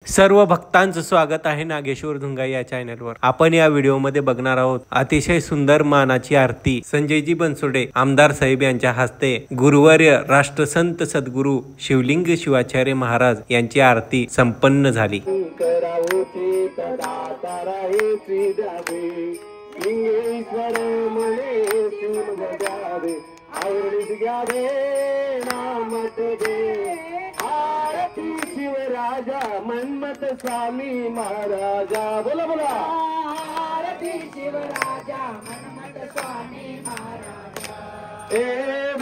सर्व भक्तांचं स्वागत आहे नागेश्वर धुंगा या चॅनलवर। आपण या व्हिडिओमध्ये बघणार आहोत अतिशय सुंदर मानाची आरती संजयजी बनसोडे आमदार साहेब यांच्या हस्ते गुरुवर्य राष्ट्रसंत सद्गुरु शिवलिंग शिवाचार्य महाराज यांची आरती संपन्न झाली। शिवराजा मनमत स्वामी महाराजा बोला बोला आरती शिवराजा मनमत स्वामी महाराजा। ए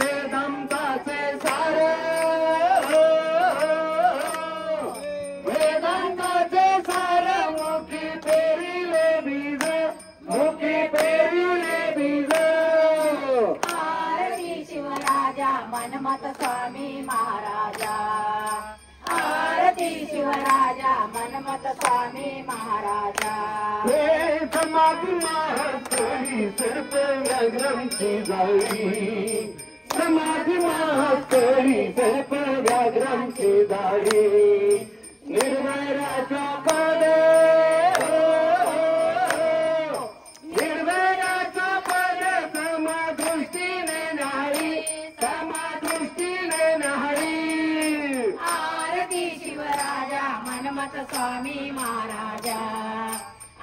वेदांताचे सार वेदांताचे सार मुखी पेरिले बीज मुखी पेरिले बीज आरती शिवराजा मनमत स्वामी महाराजा। आरती शिवराजा मनमत स्वामी महाराजा। हे समाधी महास्तरी सर्प व्याघ्रांची जाळी समाधी महास्तरी सर्प व्याघ्रांची जाळी निर्वैराचा पद निर्वैराचा पद समादृष्टीने नाही समादृष्टीने नाही। मनमत स्वामी महाराजा।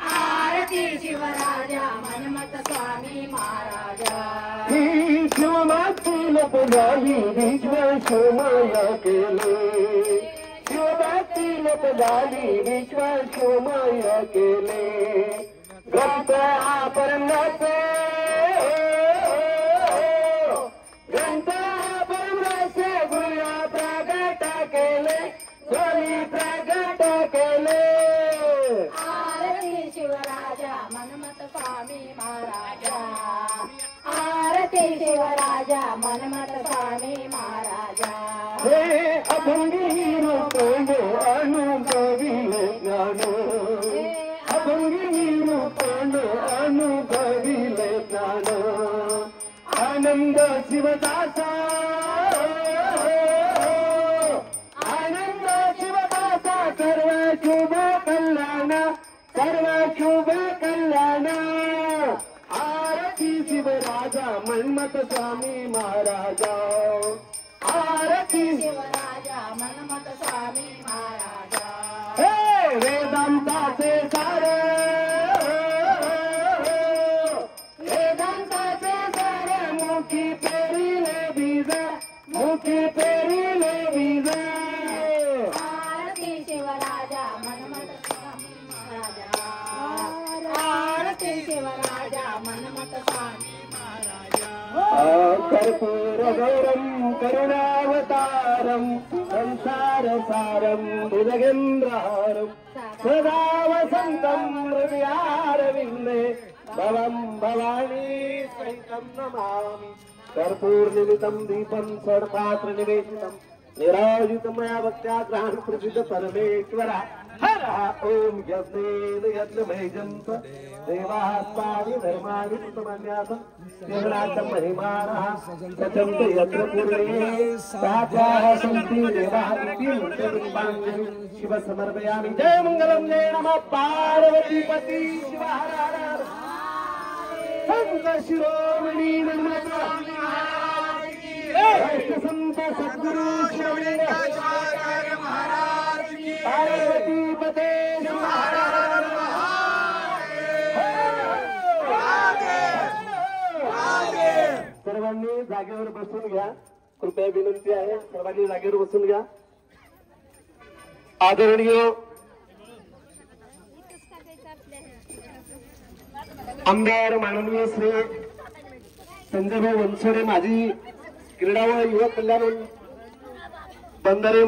आरती शिवराजा मनमत स्वामी महाराजा। शिवभक्ती लपदाली विश्वशोमाया केले शिवभक्ती लपदाली विश्वशोमाया केले ग्रंथ अपरणाचे ग्रंथ अपरणाचे गुया प्रगट केले स्वामी प्रगट केले। आरती शिवराजा मनमत स्वामी महाराजा। आरती शिवराजा मनमत स्वामी महाराजा। हे अभंगी रूपे अनुभविले ज्ञान अभंगी रूपे अनुभविले ज्ञान आनंद शिवदासा सर्व शुभ कल्याण सर्व शुभ कल्याण। आरती शिवराजा मनमत स्वामी महाराजा। आरती शिवराजा मनमत स्वामी महाराजा। हे वेदांताचे सार वेदांताचे सार मुखी पेरिले बीज मुखी पेरिले बीज शिवराजा मनमत स्वामी महाराजा। आरती शिवराजा मनमत स्वामी महाराजा। कर्पूर गौरम करुणावतारम संसार सारम भुजगेन्द्रहारम सदा वसंतम हृदयारविंदे भवं भवानी सहितं नमामि। कर्पूर निमित्तं दीपं षड्पात्र निवेशितं निराजित मया भक्त्या ग्रहण प्रसिद्ध परमेश्वरा हर ओम यज्ञेन यज्ञमय जंत देवास्तानि धर्माणि कृतमन्यासं देवनाथ महिमानः सचन्त यत्र पूर्णे सात्याः सन्ति देवाः इति मुक्तिरूपाणि शिव समर्पयामि। जय मंगलम जय नमः पार्वती पति शिव हर हर संत शिरोमणि मनमत स्वामी महाराज की राष्ट्रसंत सद्गुरु शिवलिंग शिवाचार्य महाराज की पार्वती पते सर्वांनी जागेवर बसून घ्या कृपया विनंती आहे सर्वांनी जागेवर बसून घ्या। आदरणीय आमदार माननीय श्री संजय बनसोडे माजी क्रीडा व युवक कल्याण बंदरे